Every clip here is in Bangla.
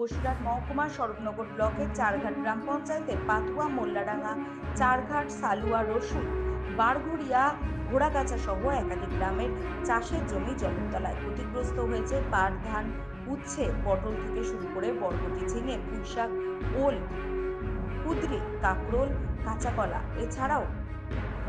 বসিরহাট মহকুমার স্বরূপনগর ব্লকের চারঘাট গ্রাম পঞ্চায়েতের পাতুয়া মোল্লাডাঙ্গা, চারঘাট, সালুয়া, রসুল, বারঘড়িয়া, ঘোড়াগাছা সহ একাধিক গ্রামের চাষের জমি জলের তলায়। ক্ষতিগ্রস্ত হয়েছে পাট, ধান, উচ্ছে, পটল থেকে শুরু করে বরবটি, ঝিঙে, পুঁইশাক, ওল, কুঁদরি, কাঁকরোল, কাঁচা কলা। এছাড়াও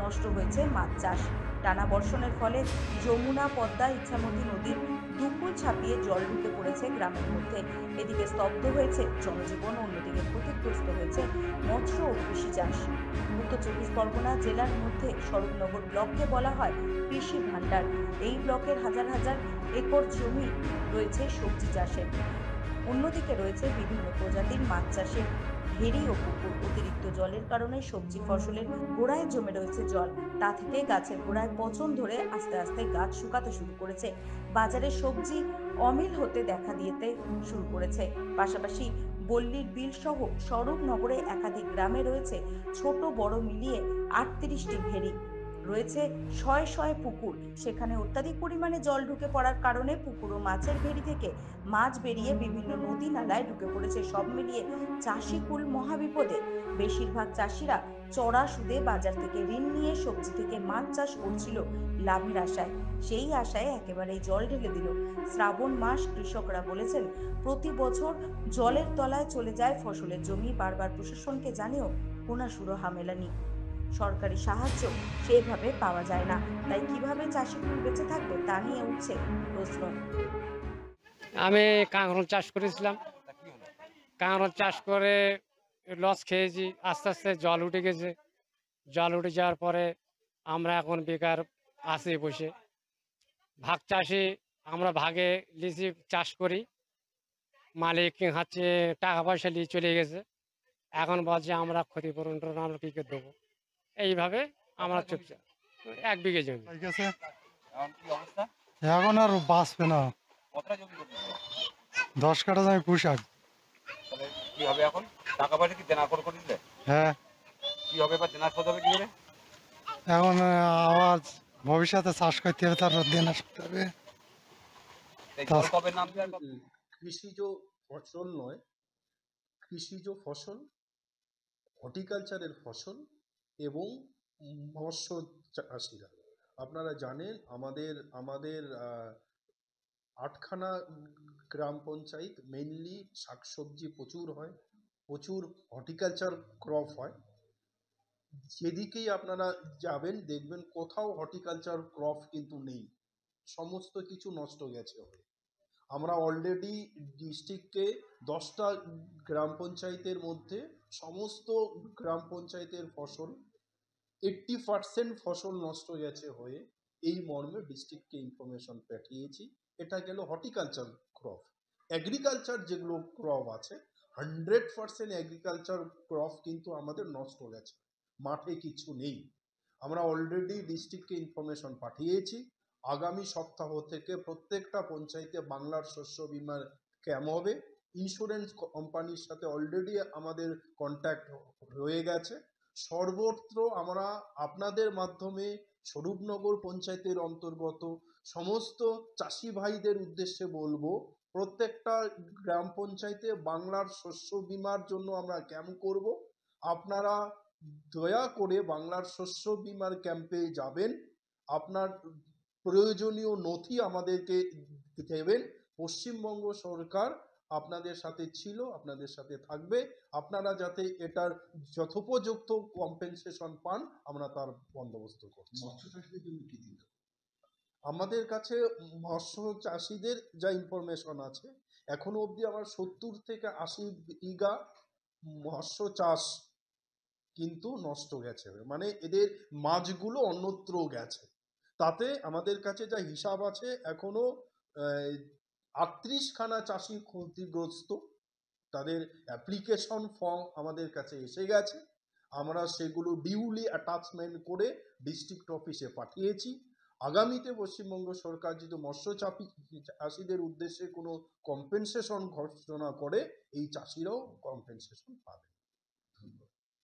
নষ্ট হয়েছে মাছ চাষ। টানা বর্ষণের ফলে যমুনা, পদ্মা, ইছামতি নদীর দুকুল ছাপিয়ে জল ঢুকে পড়েছে গ্রামের মধ্যে। এদিকে স্তব্ধ হয়েছে জনজীবন, অন্যদিকে ক্ষতিগ্রস্ত হয়েছে মৎস্য ও কৃষি চাষ। উত্তর চব্বিশ পরগনা জেলার মধ্যে স্বরূপনগর ব্লককে বলা হয় কৃষি ভাণ্ডার। এই ব্লকের হাজার হাজার একর জমি রয়েছে সবজি চাষের। অন্যদিকে রয়েছে বিভিন্ন প্রজাতির মাছ চাষের ভেরি ও পুকুর। অতিরিক্ত জলের কারণে সবজি ফসলের গোড়ায় জমে রয়েছে জল। তা থেকে গাছের গোড়ায় পচন ধরে আস্তে আস্তে গাছ শুকাতে শুরু করেছে। বাজারে সবজি অমিল হতে দেখা দিতে শুরু করেছে। পাশাপাশি বল্লীর বিল সহ স্বরূপনগরে একাধিক গ্রামে রয়েছে ছোট বড় মিলিয়ে ৩৮টি ভেরি। রয়েছে শয়ে শয়ে পুকুর। সেখানে অত্যাধিক পরিমাণে জল ঢুকে পড়ার কারণে পুকুর ও মাছের ভেরি থেকে মাছ বেরিয়ে বিভিন্ন নদী নালায় ঢুকে পড়েছে। সব মিলিয়ে চাষিকুল মহাবিপদে। বেশিরভাগ চাষিরা চড়া সুদে বাজার থেকে ঋণ নিয়ে সবজি থেকে মাছ চাষ করছিল লাভের আশায়। সেই আশায় একেবারেই জল ঢেলে দিল। শ্রাবণ মাস, কৃষকরা বলেছেন প্রতি বছর জলের তলায় চলে যায় ফসলের জমি। বারবার প্রশাসনকে জানিয়েও কোনা সুরহা মেলেনি। সরকারি সাহায্য সেভাবে পাওয়া যায় না। তাই কিভাবে চাষিকুল বেঁচে থাকবে তা নিয়ে উঠছে প্রশ্ন। আমি কাঁকরোল চাষ করেছিলাম। কাঁকরোল চাষ করে লস খেয়েছি। আস্তে আস্তে জল উঠে গেছে। জল উঠে যাওয়ার পরে আমরা এখন বেকার আছি বসে। ভাগ চাষি, আমরা ভাগে লিচি চাষ করি। মালিক হচ্ছে টাকা পয়সা নিয়ে চলে গেছে। এখন বলছে আমরা ক্ষতিপূরণ আমরা কী করে দেবো। এইভাবে আমরা চুপচাপ ১ বিঘে জমি। ঠিক আছে, এখন আর বাঁচবে না। ১০ কাঠা জমি পুঁইশাক। কি হবে এখন? টাকা পয়সা কি দেনা করে দিলে? হ্যাঁ, কি হবে এবার, দেনা শোধ হবে কি করে? এখন আবার ভবিষ্যতে চাষ করতে হবে, তারপর দেনা শোধ হবে। এই জল কবে নামবে আর কৃষিজ ফসল নয়, কৃষিজ ফসল, হর্টিকালচারের ফসল এবং মৎস্য চাষিরা। আপনারা জানেন আমাদের আমাদের ৮খানা গ্রাম পঞ্চায়েত মেইনলি শাকসবজি প্রচুর হয়, প্রচুর হর্টিকালচার ক্রপ হয়। যেদিকেই আপনারা যাবেন দেখবেন কোথাও হর্টিকালচার ক্রপ কিন্তু নেই, সমস্ত কিছু নষ্ট গেছে। আমরা অলরেডি ডিস্ট্রিক্টে 10টা গ্রাম পঞ্চায়েতের মধ্যে সমস্ত গ্রাম পঞ্চায়েতের ফসল 80% ফসল নষ্ট গেছে হয়ে এই মর্মে ডিস্ট্রিক্টকে ইনফরমেশন পাঠিয়েছি। এটা গেল হর্টিকালচার ক্রপ। এগ্রিকালচার যেগুলো ক্রপ আছে 100% এগ্রিকালচার ক্রপ কিন্তু আমাদের নষ্ট গেছে, মাঠে কিছু নেই। আমরা অলরেডি ডিস্ট্রিক্টকে ইনফরমেশন পাঠিয়েছি। আগামী সপ্তাহ থেকে প্রত্যেকটা পঞ্চায়েতে বাংলার শস্য বিমার ক্যাম্প হবে। ইন্স্যুরেন্স কোম্পানির সাথে অলরেডি আমাদের কন্ট্যাক্ট হয়ে গেছে। সর্বত্র আমরা আপনাদের মাধ্যমে স্বরূপনগর পঞ্চায়েতের অন্তর্গত সমস্ত চাষি ভাইদের উদ্দেশ্যে বলবো, প্রত্যেকটা গ্রাম পঞ্চায়েতে বাংলার শস্য বিমার জন্য আমরা ক্যাম্প করব। আপনারা দয়া করে বাংলার শস্য বিমার ক্যাম্পে যাবেন। আপনার প্রয়োজনীয় নথি আমাদেরকে দেবেন। পশ্চিমবঙ্গ সরকার আপনাদের সাথে ছিল, আপনাদের সাথে থাকবে। আপনারা যাতে এটার যথোপযুক্ত কম্পেনসেশন পান, আমরা তার বন্দোবস্ত করছি। মৎস্য চাষীদের জন্য কি দিন? আমাদের কাছে মৎস্য চাষীদের যা ইনফরমেশন আছে, এখনো অবধি আমার 70 থেকে 80 বিঘা মৎস্য চাষ কিন্তু নষ্ট গেছে, মানে এদের মাছগুলো অন্যত্র গেছে। তাতে আমাদের কাছে যা হিসাব আছে এখনো 38খানা চাষি ক্ষতিগ্রস্ত। তাদের অ্যাপ্লিকেশন ফর্ম আমাদের কাছে এসে গেছে। আমরা সেগুলো ডিউলি অ্যাটাচমেন্ট করে ডিস্ট্রিক্ট অফিসে পাঠিয়েছি। আগামীতে পশ্চিমবঙ্গ সরকার যদি মৎস্য চাষিদের উদ্দেশ্যে কোনো কম্পেনসেশন ঘোষণা করে, এই চাষিরাও কম্পেনসেশন পাবে।